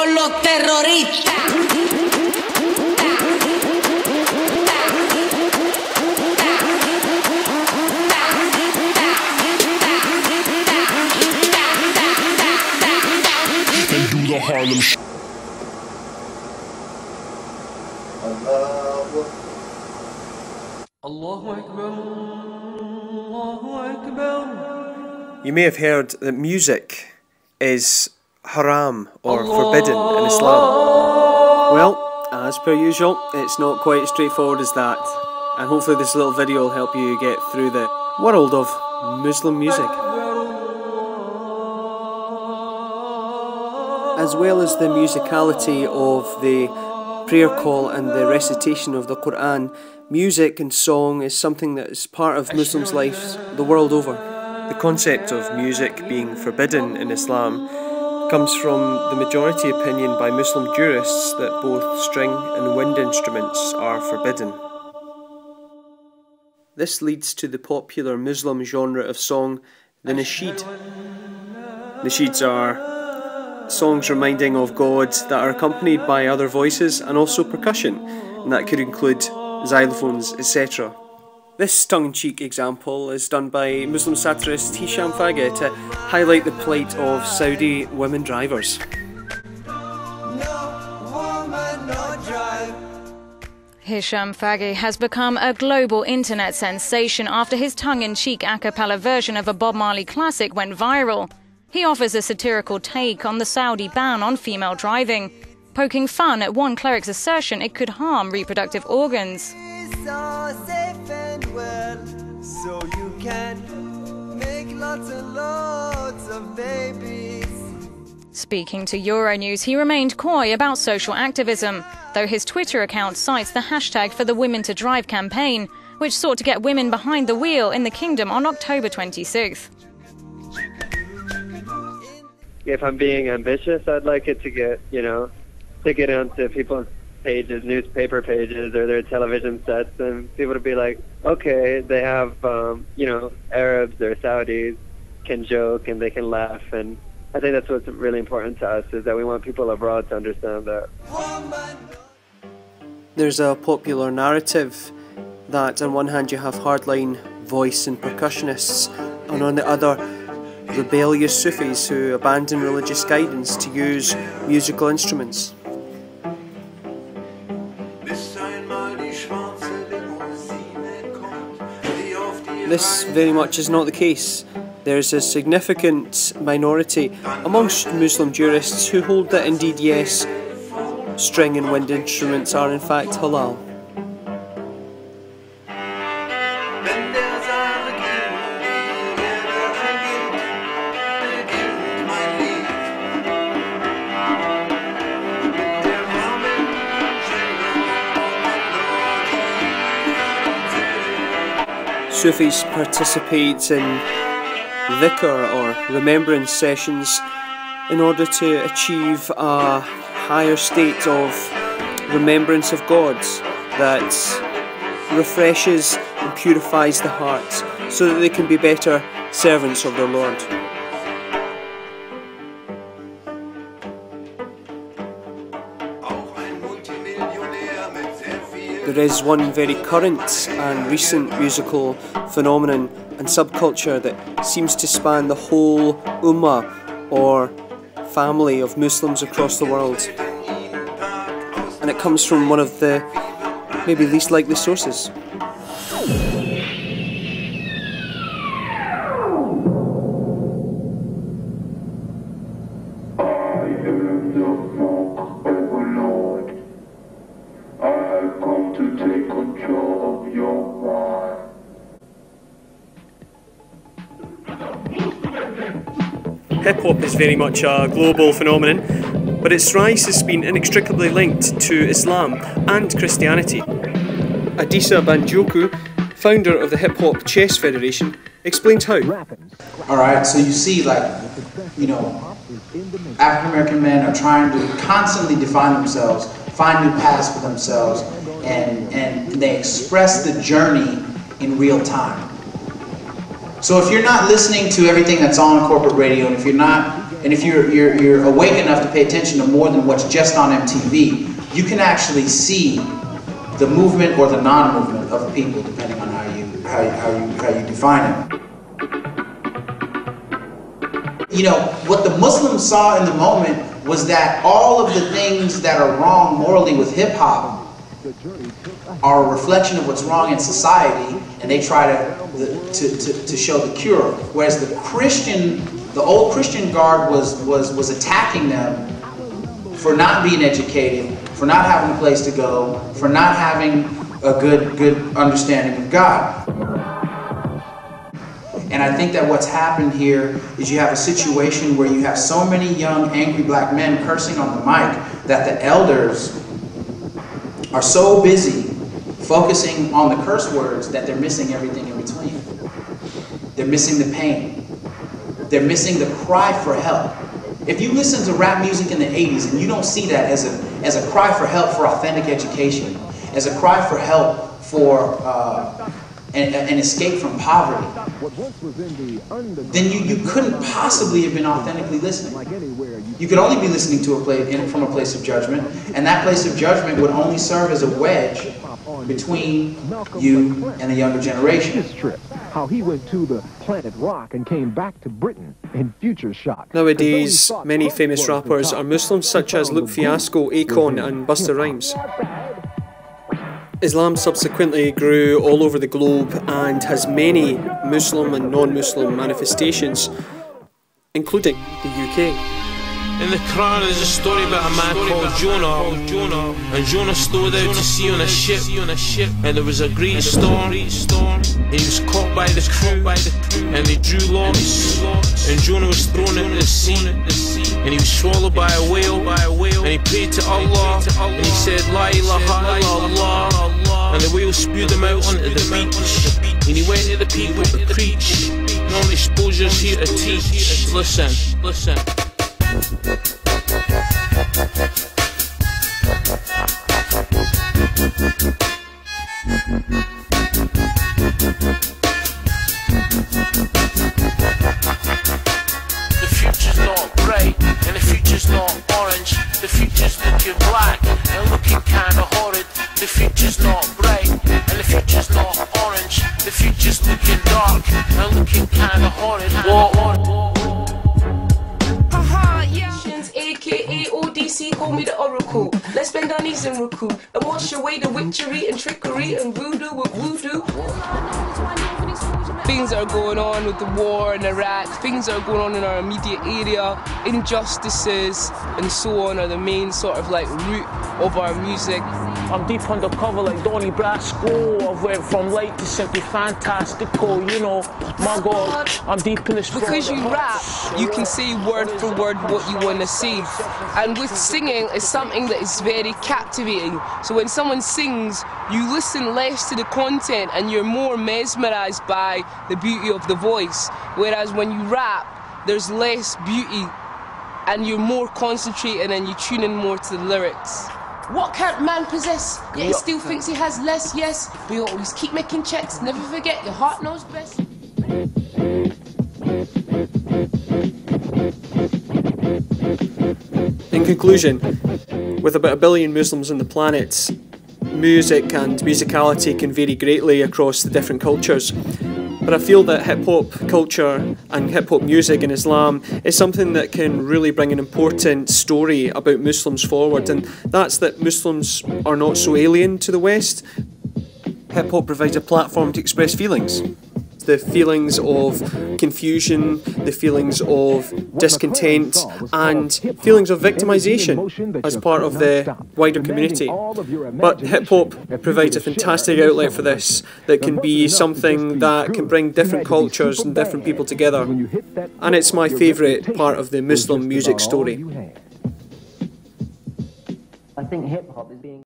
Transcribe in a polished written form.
con los terroristas. The Harlem Allahu Akbar, Allahu Akbar. You may have heard that music is haram or forbidden in Islam. Well, as per usual, it's not quite as straightforward as that, and hopefully this little video will help you get through the world of Muslim music. As well as the musicality of the prayer call and the recitation of the Quran, music and song is something that is part of Muslims' lives the world over. The concept of music being forbidden in Islam comes from the majority opinion by Muslim jurists that both string and wind instruments are forbidden. This leads to the popular Muslim genre of song, the nasheed. Nasheeds are songs reminding of God that are accompanied by other voices and also percussion, and that could include xylophones, etc. This tongue-in-cheek example is done by Muslim satirist Hisham Fage to highlight the plight of Saudi women drivers. Hisham Fage has become a global internet sensation after his tongue-in-cheek a cappella version of a Bob Marley classic went viral. He offers a satirical take on the Saudi ban on female driving, poking fun at one cleric's assertion it could harm reproductive organs. So you can make lots and lots of babies. Speaking to Euronews, he remained coy about social activism, though his Twitter account cites the hashtag for the Women to Drive campaign, which sought to get women behind the wheel in the kingdom on October 26th. If I'm being ambitious, I'd like it to get, to get onto people's pages, newspaper pages, or their television sets, and people to be like, okay, they have, Arabs or Saudis can joke and they can laugh, and I think that's what's really important to us, is that we want people abroad to understand that. There's a popular narrative that on one hand you have hardline voice and percussionists, and on the other rebellious Sufis who abandon religious guidance to use musical instruments. This very much is not the case. There's a significant minority amongst Muslim jurists who hold that indeed, yes, string and wind instruments are in fact halal. Sufis participate in dhikr or remembrance sessions in order to achieve a higher state of remembrance of God that refreshes and purifies the heart so that they can be better servants of their Lord. There is one very current and recent musical phenomenon and subculture that seems to span the whole ummah or family of Muslims across the world. And it comes from one of the maybe least likely sources. Hip-hop is very much a global phenomenon, but its rise has been inextricably linked to Islam and Christianity. Adisa Banjoku, founder of the Hip Hop Chess Federation, explains how. Alright, so you see, African American men are trying to constantly define themselves, find new paths for themselves, and they express the journey in real time. So if you're not listening to everything that's on corporate radio, and if you're not and if you're awake enough to pay attention to more than what's just on MTV, you can actually see the movement or the non-movement of people, depending on how you define it. You know, what the Muslims saw in the moment was that all of the things that are wrong morally with hip-hop are a reflection of what's wrong in society, and they try to show the cure. Whereas the old Christian guard was attacking them for not being educated, for not having a place to go, for not having a good understanding of God. And I think that what's happened here is you have a situation where you have so many young, angry black men cursing on the mic that the elders are so busy focusing on the curse words that they're missing everything in between. They're missing the pain. They're missing the cry for help. If you listen to rap music in the 80s and you don't see that as a cry for help for authentic education, as a cry for help for an escape from poverty, then you couldn't possibly have been authentically listening. You could only be listening to from a place of judgment, and that place of judgment would only serve as a wedge between you and the younger generation. How he went to the planet Rock and came back to Britain in Future Shock. Nowadays, many famous rappers are Muslims, such as Luke Fiasco, Akon and Busta Rhymes. Islam subsequently grew all over the globe and has many Muslim and non-Muslim manifestations, including the UK. In the Quran there's a story about a man called Jonah, and Jonah stowed out to sea on a ship, and there was a great storm, and he was caught by the crew, and they drew lots, and Jonah was thrown into the sea, and he was swallowed by a whale, and he prayed to Allah, and he said, La ilaha illallah, and the whale spewed him out onto the beach, and he went to the people to preach. Non-exposure's here to teach. Listen. The future's not bright, and the future's not orange. The future's looking black and looking kinda horrid. The future's not bright, and the future's not orange. The future's looking dark and looking kinda horrid. AKA ODC, call me the Oracle. Let's bend our knees and recruit and wash away the witchery and trickery and voodoo with voodoo. Things that are going on with the war in Iraq, things that are going on in our immediate area, injustices and so on are the main sort of like root of our music. I'm deep undercover like Donnie Brasco. I've went from light to simply fantastical, you know, my God, I'm deep in this. Because you rap, you can say word for word what you want to say. And with singing, it's something that is very captivating. So when someone sings, you listen less to the content and you're more mesmerized by the beauty of the voice. Whereas when you rap, there's less beauty and you're more concentrated and you tune in more to the lyrics. What can't man possess? Yet he still thinks he has less, yes. We always keep making checks, never forget your heart knows best. In conclusion, with about 1 billion Muslims on the planet, music and musicality can vary greatly across the different cultures. But I feel that hip-hop culture and hip-hop music in Islam is something that can really bring an important story about Muslims forward, and that's that Muslims are not so alien to the West. Hip-hop provides a platform to express feelings. The feelings of confusion, the feelings of discontent, and feelings of victimization as part of the wider community. But hip-hop provides a fantastic outlet for this, that can be something that can bring different cultures and different people together. And it's my favourite part of the Muslim music story. I think hip-hop is being